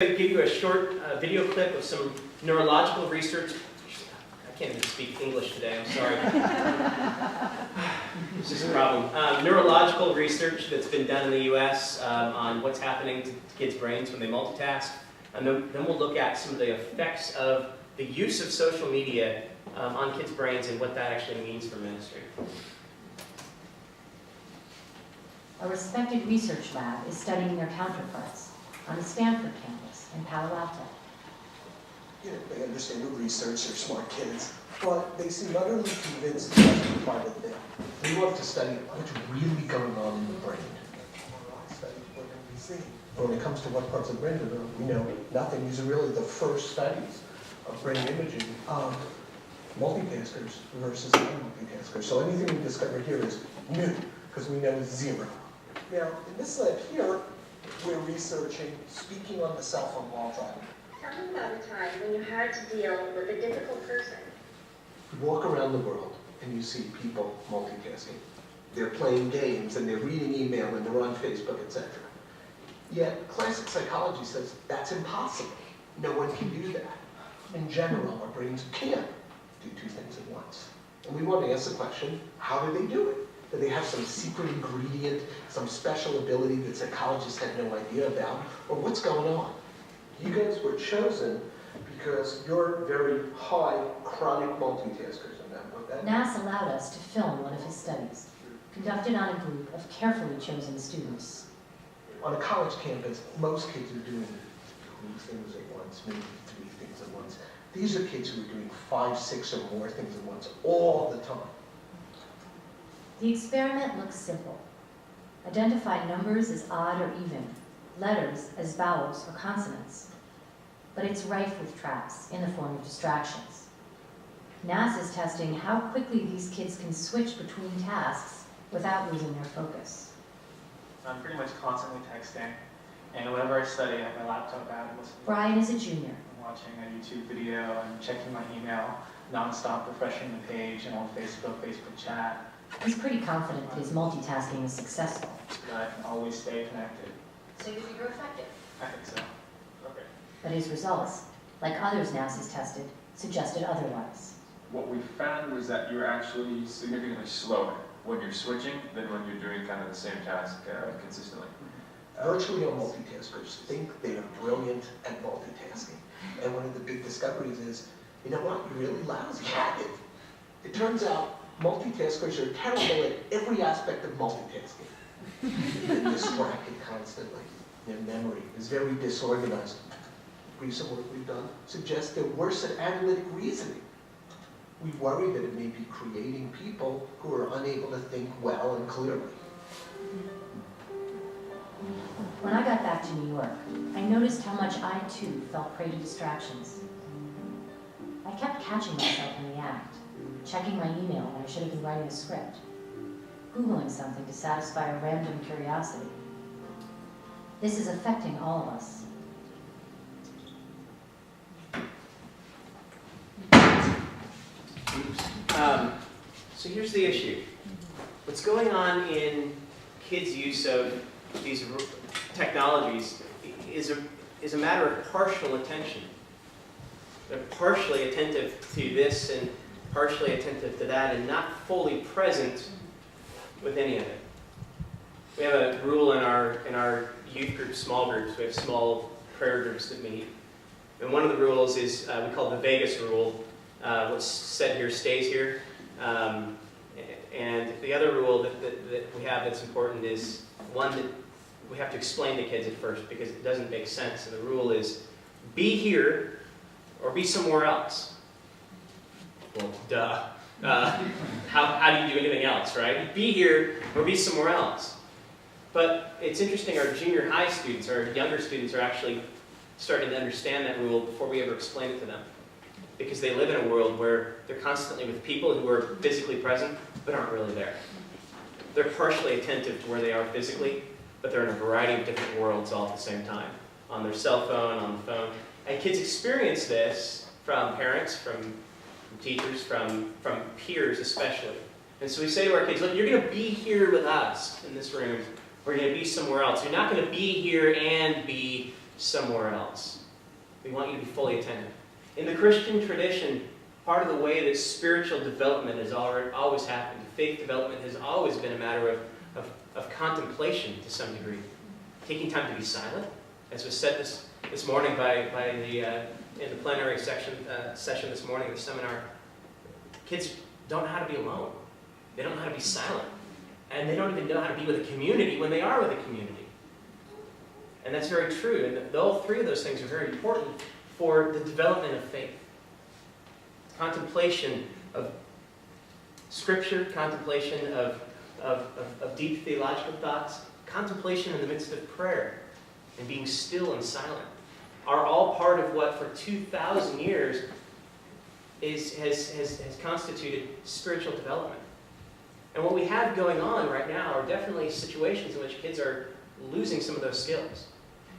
I'm going to give you a short video clip of some neurological research. I can't even speak English today, I'm sorry. This is a problem. Neurological research that's been done in the US on what's happening to kids' brains when they multitask. And then we'll look at some of the effects of the use of social media on kids' brains and what that actually means for ministry. A respected research lab is studying their counterparts on the Stanford campus in Palo Alto. You know, they understand the research, they're smart kids, but they seem utterly convinced that that's a private thing. We love to study what's really going on in the brain. Study what can be seen. When it comes to what parts of the brain are doing, we know nothing. These are really the first studies of brain imaging of multitaskers versus non-multitaskers. So anything we discover here is new, because we know it's zero. Now, in this lab here, we're researching speaking on the cell phone while driving. Tell me about a time when you had to deal with a difficult person. You walk around the world and you see people multitasking. They're playing games and they're reading email and they're on Facebook, etc. Yet classic psychology says that's impossible. No one can do that. In general, our brains can't do two things at once. And we want to ask the question, how do they do it? Do they have some secret ingredient, some special ability that psychologists had no idea about? Or what's going on? You guys were chosen because you're very high chronic multitaskers. And that NAS allowed us to film one of his studies, conducted on a group of carefully chosen students. On a college campus, most kids are doing 2 things at once, maybe 3 things at once. These are kids who are doing 5, 6, or more things at once, all the time. The experiment looks simple. Identify numbers as odd or even, letters as vowels or consonants. But it's rife with traps in the form of distractions. NAS is testing how quickly these kids can switch between tasks without losing their focus. I'm pretty much constantly texting, and whenever I study, I have my laptop out and listening. Brian is a junior. I'm watching a YouTube video and checking my email, nonstop refreshing the page and on Facebook chat. He's pretty confident that his multitasking is successful. So that I can always stay connected. So you think you're effective? I think so. Okay. But his results, like others NAS has tested, suggested otherwise. What we found was that you're actually significantly slower when you're switching than when you're doing kind of the same task consistently. Virtually all multitaskers think they are brilliant at multitasking. And one of the big discoveries is, you know what, you're really lousy at it. It turns out multitaskers are terrible at every aspect of multitasking. They're distracted constantly. Their memory is very disorganized. Recent work we've done suggests they're worse at analytic reasoning. We worry that it may be creating people who are unable to think well and clearly. When I got back to New York, I noticed how much I too fell prey to distractions. I kept catching myself in the act, checking my email when I should have been writing a script, Googling something to satisfy a random curiosity. This is affecting all of us. So here's the issue. What's going on in kids' use of these technologies is a matter of partial attention. They're partially attentive to this and partially attentive to that and not fully present with any of it. We have a rule in our youth groups, small groups. We have small prayer groups that meet. And one of the rules is, we call it the Vegas rule. What's said here stays here. And the other rule that we have that's important is one that we have to explain to kids at first because it doesn't make sense. And the rule is, be here or be somewhere else. Well, duh. How do you do anything else, right? Be here or be somewhere else. But it's interesting, our junior high students, our younger students are actually starting to understand that rule before we ever explain it to them. Because they live in a world where they're constantly with people who are physically present but aren't really there. They're partially attentive to where they are physically, but they're in a variety of different worlds all at the same time. On their cell phone, on the phone. And kids experience this from parents, from teachers, from peers especially. And so we say to our kids, look, you're going to be here with us in this room, or you're going to be somewhere else. You're not going to be here and be somewhere else. We want you to be fully attentive. In the Christian tradition, part of the way that spiritual development has always happened, faith development has always been a matter of contemplation to some degree. Taking time to be silent, as was said this morning in the plenary session this morning, the seminar. Kids don't know how to be alone. They don't know how to be silent. And they don't even know how to be with a community when they are with a community. And that's very true. And all three of those things are very important for the development of faith. Contemplation of Scripture, contemplation of deep theological thoughts, contemplation in the midst of prayer, and being still and silent are all part of what for 2,000 years has constituted spiritual development. And what we have going on right now are definitely situations in which kids are losing some of those skills.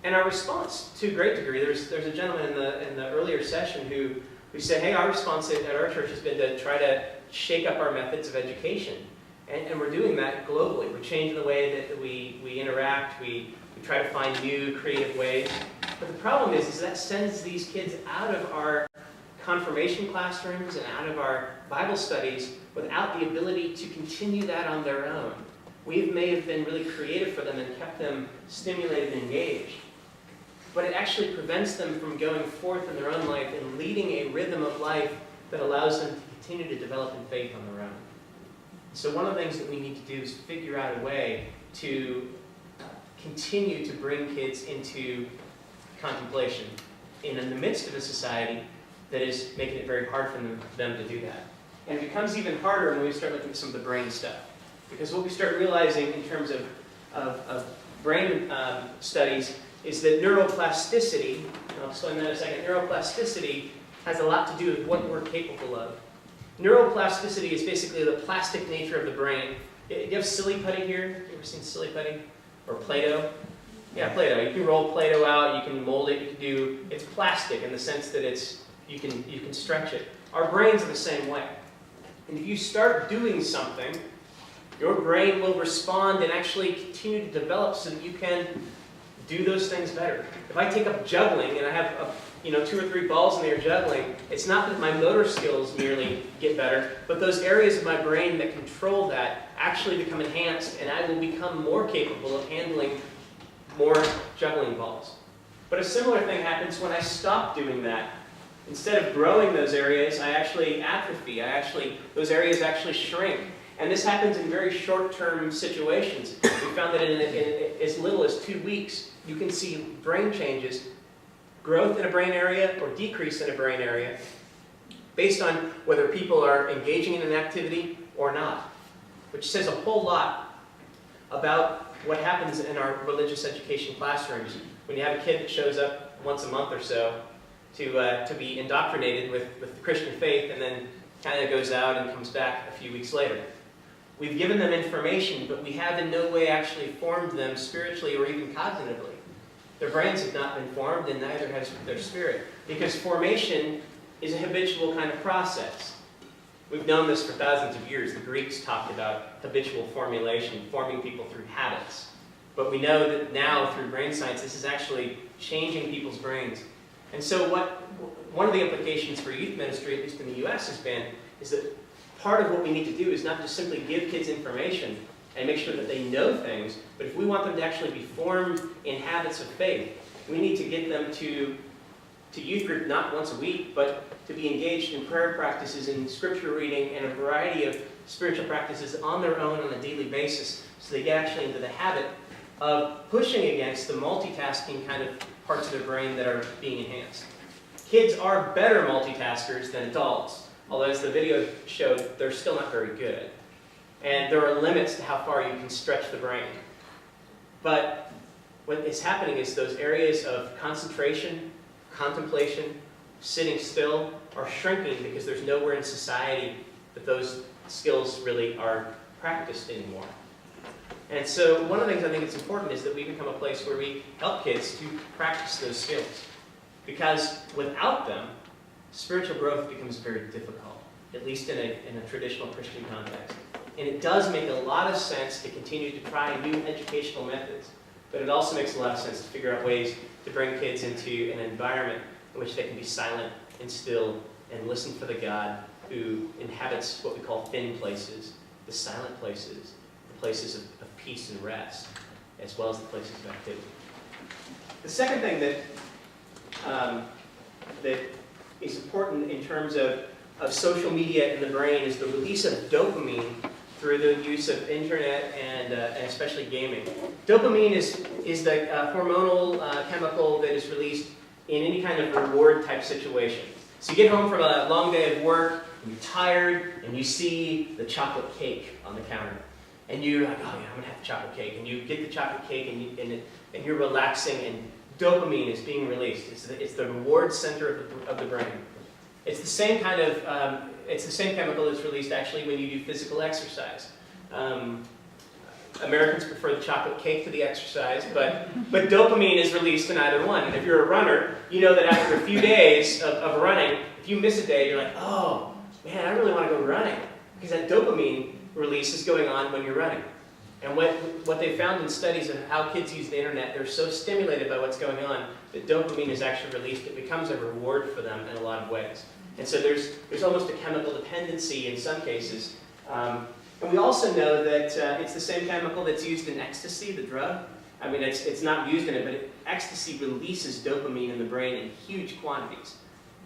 And our response, to a great degree, there's a gentleman in the earlier session who said, hey, our response at our church has been to try to shake up our methods of education. And we're doing that globally. We're changing the way that we interact. We try to find new creative ways. But the problem is that sends these kids out of our confirmation classrooms and out of our Bible studies without the ability to continue that on their own. We may have been really creative for them and kept them stimulated and engaged. But it actually prevents them from going forth in their own life and leading a rhythm of life that allows them to continue to develop in faith on their own. So one of the things that we need to do is figure out a way to continue to bring kids into contemplation in the midst of a society that is making it very hard for them to do that. And it becomes even harder when we start looking at some of the brain stuff. Because what we start realizing in terms of brain studies is that neuroplasticity, and I'll explain that in a second, neuroplasticity has a lot to do with what we're capable of. Neuroplasticity is basically the plastic nature of the brain. Do you have silly putty here? You ever seen silly putty? Or Play-Doh? Yeah, Play-Doh. You can roll Play-Doh out, you can mold it, it's plastic in the sense that you can stretch it. Our brains are the same way. And if you start doing something, your brain will respond and actually continue to develop so that you can do those things better. If I take up juggling and I have 2 or 3 balls in the air juggling, it's not that my motor skills merely get better, but those areas of my brain that control that actually become enhanced, and I will become more capable of handling more juggling balls. But a similar thing happens when I stop doing that. Instead of growing those areas, I actually atrophy. Those areas actually shrink. And this happens in very short-term situations. We found that in as little as 2 weeks, you can see brain changes, growth in a brain area or decrease in a brain area, based on whether people are engaging in an activity or not, which says a whole lot about what happens in our religious education classrooms when you have a kid that shows up once a month or so to be indoctrinated with the Christian faith and then kind of goes out and comes back a few weeks later. We've given them information, but we have in no way actually formed them spiritually or even cognitively. Their brains have not been formed, and neither has their spirit, because formation is a habitual kind of process. We've known this for thousands of years. The Greeks talked about habitual formulation, forming people through habits. But we know that now, through brain science, this is actually changing people's brains. And so one of the implications for youth ministry, at least in the U.S., has been is that part of what we need to do is not just simply give kids information and make sure that they know things, but if we want them to actually be formed in habits of faith, we need to get them to youth group not once a week, but to be engaged in prayer practices and scripture reading and a variety of spiritual practices on their own on a daily basis, so they get actually into the habit of pushing against the multitasking kind of parts of their brain that are being enhanced. Kids are better multitaskers than adults, although as the video showed, they're still not very good. And there are limits to how far you can stretch the brain. But what is happening is those areas of concentration, contemplation, sitting still are shrinking because there's nowhere in society that those skills really are practiced anymore. And so one of the things I think is important is that we become a place where we help kids to practice those skills. Because without them, spiritual growth becomes very difficult, at least in a traditional Christian context. And it does make a lot of sense to continue to try new educational methods. but it also makes a lot of sense to figure out ways to bring kids into an environment in which they can be silent and still and listen for the God who inhabits what we call thin places, the silent places, the places of peace and rest, as well as the places of activity. The second thing that is important in terms of social media in the brain is the release of dopamine through the use of internet and especially gaming. Dopamine is the hormonal chemical that is released in any kind of reward type situation. So you get home from a long day of work, and you're tired, and you see the chocolate cake on the counter. And you're like, oh yeah, I'm gonna have the chocolate cake. And you get the chocolate cake and you're relaxing, and dopamine is being released. It's the reward center of the brain. It's the same kind of, it's the same chemical that's released actually when you do physical exercise. Americans prefer the chocolate cake to the exercise, but dopamine is released in either one. And if you're a runner, you know that after a few days of running, if you miss a day, you're like, oh, man, I really want to go running. Because that dopamine release is going on when you're running. And what they found in studies of how kids use the internet, they're so stimulated by what's going on that dopamine is actually released. It becomes a reward for them in a lot of ways. And so there's almost a chemical dependency in some cases. And we also know that it's the same chemical that's used in ecstasy, the drug. I mean, it's not used in it, but ecstasy releases dopamine in the brain in huge quantities.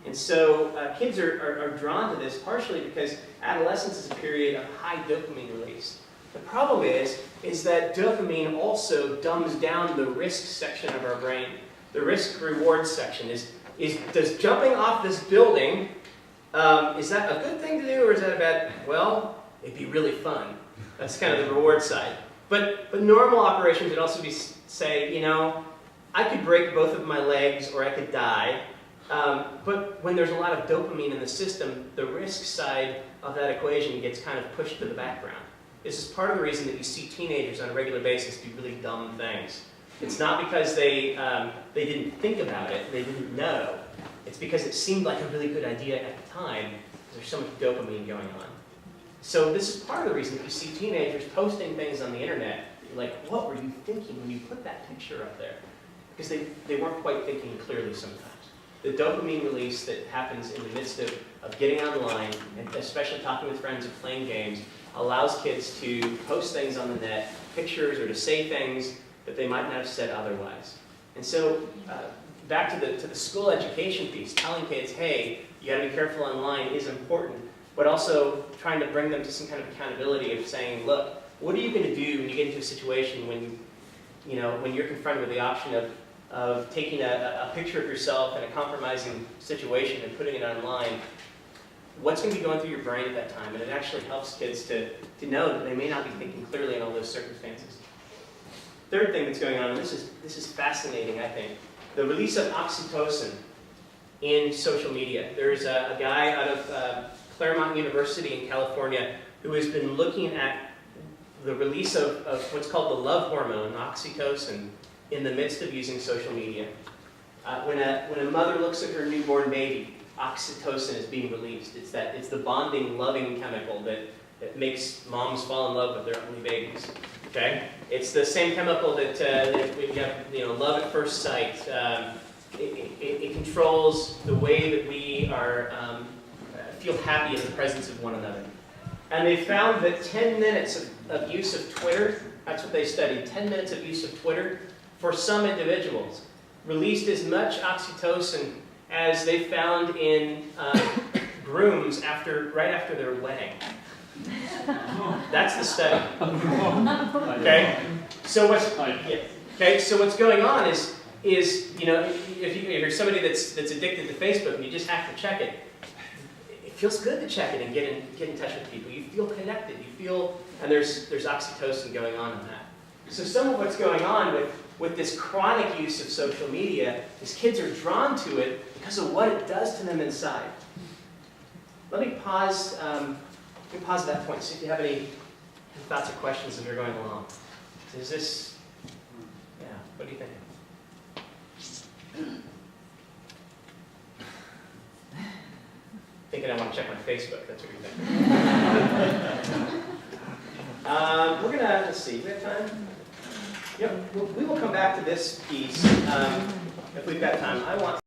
And so kids are drawn to this partially because adolescence is a period of high dopamine release. The problem is that dopamine also dumbs down the risk section of our brain. The risk-reward section does jumping off this building, is that a good thing to do or is that a bad? Well, it'd be really fun. That's kind of the reward side. But normal operations would also be say, you know, I could break both of my legs or I could die. But when there's a lot of dopamine in the system, the risk side of that equation gets kind of pushed to the background. This is part of the reason that you see teenagers on a regular basis do really dumb things. It's not because they didn't think about it, they didn't know. It's because it seemed like a really good idea at the time. There's so much dopamine going on. So this is part of the reason that you see teenagers posting things on the internet. You're like, what were you thinking when you put that picture up there? Because they weren't quite thinking clearly sometimes. The dopamine release that happens in the midst of getting online, and especially talking with friends and playing games, allows kids to post things on the net, pictures, or to say things that they might not have said otherwise. And so back to the school education piece, telling kids, hey, you gotta be careful online is important, but also trying to bring them to some kind of accountability of saying, look, what are you gonna do when you get into a situation when you're confronted with the option of taking a picture of yourself in a compromising situation and putting it online? What's going to be going through your brain at that time? And it actually helps kids to know that they may not be thinking clearly in all those circumstances. Third thing that's going on, and this is fascinating, I think, the release of oxytocin in social media. There's a guy out of Claremont University in California who has been looking at the release of what's called the love hormone, oxytocin, in the midst of using social media. When a mother looks at her newborn baby, oxytocin is being released. It's the bonding, loving chemical that makes moms fall in love with their only babies. Okay, it's the same chemical that we have, love at first sight. It controls the way that we feel happy in the presence of one another. And they found that 10 minutes of use of Twitter, that's what they studied, 10 minutes of use of Twitter, for some individuals, released as much oxytocin as they found in grooms right after their wedding. That's the study. Okay, so what's going on is if you're somebody that's addicted to Facebook and you just have to check it, it feels good to check it and get in touch with people. You feel connected. You feel, and there's oxytocin going on in that. So some of what's going on with this chronic use of social media is kids are drawn to it because of what it does to them inside. Let me pause at that point, see if you have any thoughts or questions as we're going along. Is this, what do you think? Thinking I want to check my Facebook, that's what you're thinking. We're gonna, let's see, we have time? Yep, we will come back to this piece if we've got time. I want